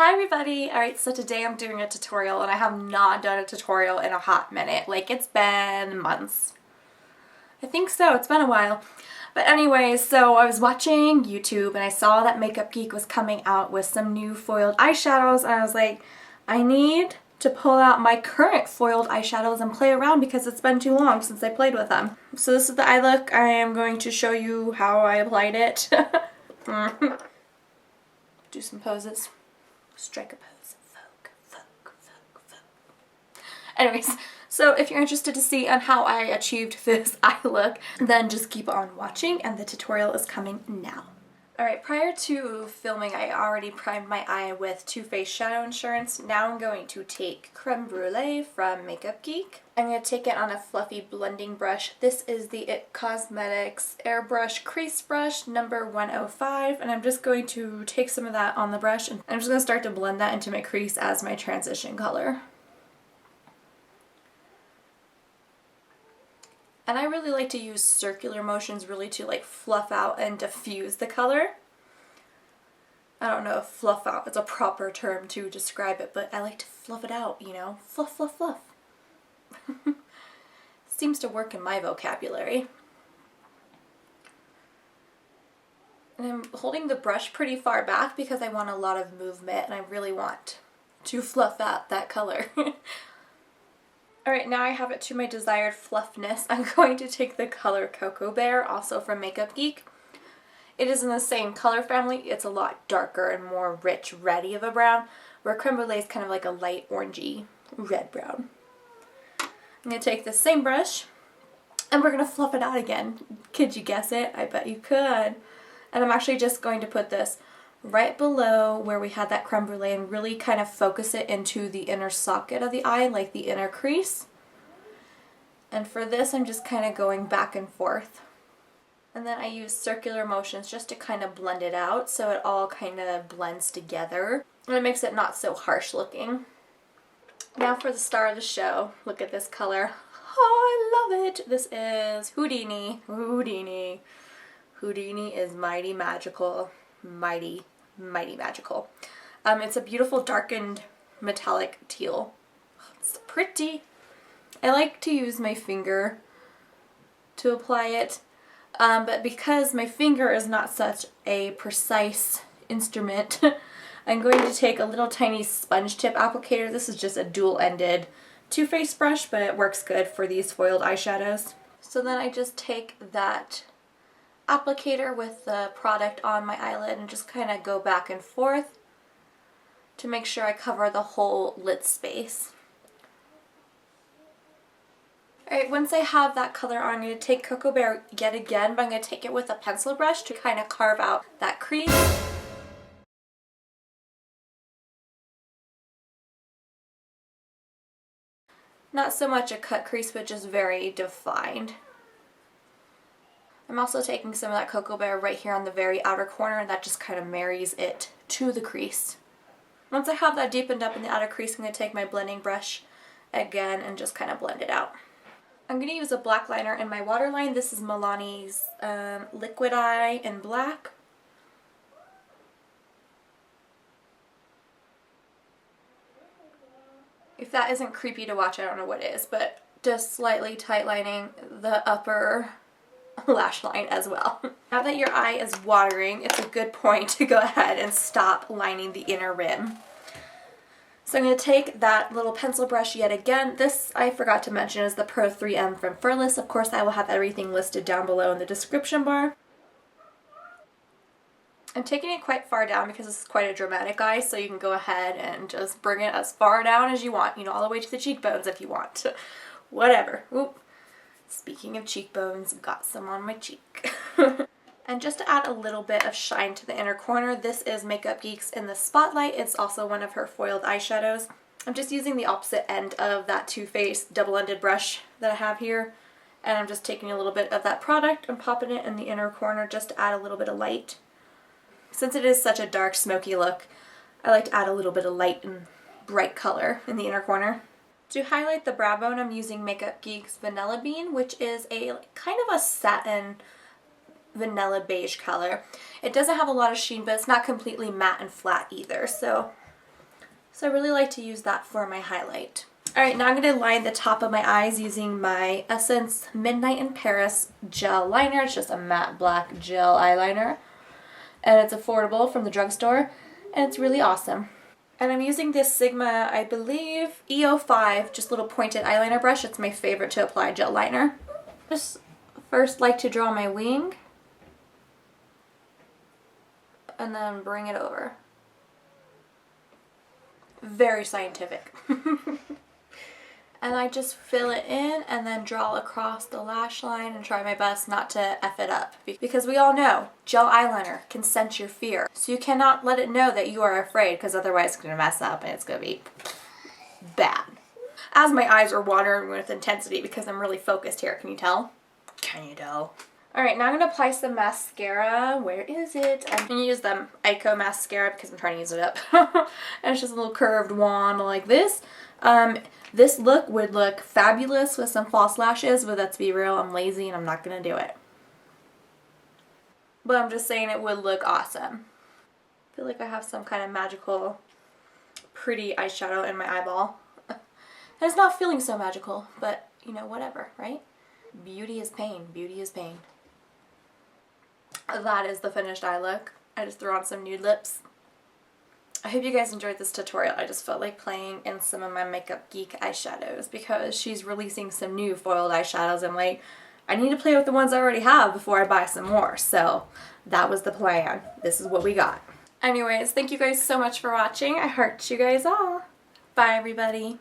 Hi everybody! Alright, so today I'm doing a tutorial and I have not done a tutorial in a hot minute. Like, it's been months. I think so, it's been a while. But anyways, so I was watching YouTube and I saw that Makeup Geek was coming out with some new foiled eyeshadows and I was like, I need to pull out my current foiled eyeshadows and play around because it's been too long since I played with them. So this is the eye look. I am going to show you how I applied it. Do some poses. Strike a pose. Folk. Anyways, so if you're interested to see on how I achieved this eye look, then just keep on watching and the tutorial is coming now. Alright, prior to filming I already primed my eye with Too Faced Shadow Insurance. Now I'm going to take Creme Brûlée from Makeup Geek. I'm going to take it on a fluffy blending brush. This is the It Cosmetics Airbrush Crease Brush number 105, and I'm just going to take some of that on the brush and I'm just going to start to blend that into my crease as my transition color. And I really like to use circular motions really to like fluff out and diffuse the color. I don't know if fluff out is a proper term to describe it, but I like to fluff it out, you know? Fluff, fluff, fluff. Seems to work in my vocabulary. And I'm holding the brush pretty far back because I want a lot of movement and I really want to fluff out that color. Alright, now I have it to my desired fluffiness. I'm going to take the color Cocoa Bear, also from Makeup Geek. It is in the same color family. It's a lot darker and more rich, reddy of a brown, where Creme Brûlée is kind of like a light orangey red brown. I'm going to take the same brush and we're going to fluff it out again. Could you guess it? I bet you could. And I'm actually just going to put this right below where we had that creme brulee and really kind of focus it into the inner socket of the eye, like the inner crease. And for this I'm just kind of going back and forth. And then I use circular motions just to kind of blend it out so it all kind of blends together. And it makes it not so harsh looking. Now for the star of the show. Look at this color. Oh, I love it! This is Houdini. Houdini is mighty magical. Mighty magical. It's a beautiful darkened metallic teal. It's pretty. I like to use my finger to apply it, but because my finger is not such a precise instrument, I'm going to take a little tiny sponge tip applicator. This is just a dual-ended Too Faced brush, but it works good for these foiled eyeshadows. So then I just take that applicator with the product on my eyelid and just kind of go back and forth to make sure I cover the whole lid space. Alright, once I have that color on, I'm going to take Cocoa Bear yet again, but I'm going to take it with a pencil brush to kind of carve out that crease. Not so much a cut crease, but just very defined. I'm also taking some of that Cocoa Bear right here on the very outer corner, and that just kind of marries it to the crease. Once I have that deepened up in the outer crease, I'm going to take my blending brush again and just kind of blend it out. I'm going to use a black liner in my waterline. This is Milani's liquidéye in black. If that isn't creepy to watch, I don't know what is, but just slightly tightlining the upper lash line as well. Now that your eye is watering, it's a good point to go ahead and stop lining the inner rim. So I'm going to take that little pencil brush yet again. This, I forgot to mention, is the Pro 3M from Furless. Of course, I will have everything listed down below in the description bar. I'm taking it quite far down because this is quite a dramatic eye, so you can go ahead and just bring it as far down as you want. You know, all the way to the cheekbones if you want. Whatever. Oop. Speaking of cheekbones, I've got some on my cheek. And just to add a little bit of shine to the inner corner, this is Makeup Geek's In the Spotlight. It's also one of her foiled eyeshadows. I'm just using the opposite end of that Too Faced double-ended brush that I have here. And I'm just taking a little bit of that product and popping it in the inner corner just to add a little bit of light. Since it is such a dark, smoky look, I like to add a little bit of light and bright color in the inner corner. To highlight the brow bone, I'm using Makeup Geek's Vanilla Bean, which is a kind of a satin vanilla beige color. It doesn't have a lot of sheen, but it's not completely matte and flat either, so So I really like to use that for my highlight. Alright, now I'm going to line the top of my eyes using my Essence Midnight in Paris gel liner. It's just a matte black gel eyeliner. And it's affordable from the drugstore. And it's really awesome. And I'm using this Sigma, I believe, EO5, just little pointed eyeliner brush. It's my favorite to apply gel liner. Just first like to draw my wing. And then bring it over. Very scientific. And I just fill it in and then draw across the lash line and try my best not to F it up. Because we all know gel eyeliner can sense your fear. So you cannot let it know that you are afraid, because otherwise it's going to mess up and it's going to be bad. As my eyes are watering with intensity because I'm really focused here. Can you tell? Can you tell? Alright, now I'm going to apply some mascara. Where is it? I'm going to use the eyeko mascara because I'm trying to use it up. And it's just a little curved wand like this. This look would look fabulous with some false lashes, but let's be real, I'm lazy and I'm not going to do it. But I'm just saying it would look awesome. I feel like I have some kind of magical, pretty eyeshadow in my eyeball. And it's not feeling so magical, but you know, whatever, right? Beauty is pain. Beauty is pain. That is the finished eye look. I just threw on some nude lips. I hope you guys enjoyed this tutorial. I just felt like playing in some of my MAKEUPGEEK eyeshadows because she's releasing some new foiled eyeshadows. I'm like, I need to play with the ones I already have before I buy some more. So that was the plan. This is what we got. Anyways, thank you guys so much for watching. I heart you guys all. Bye everybody.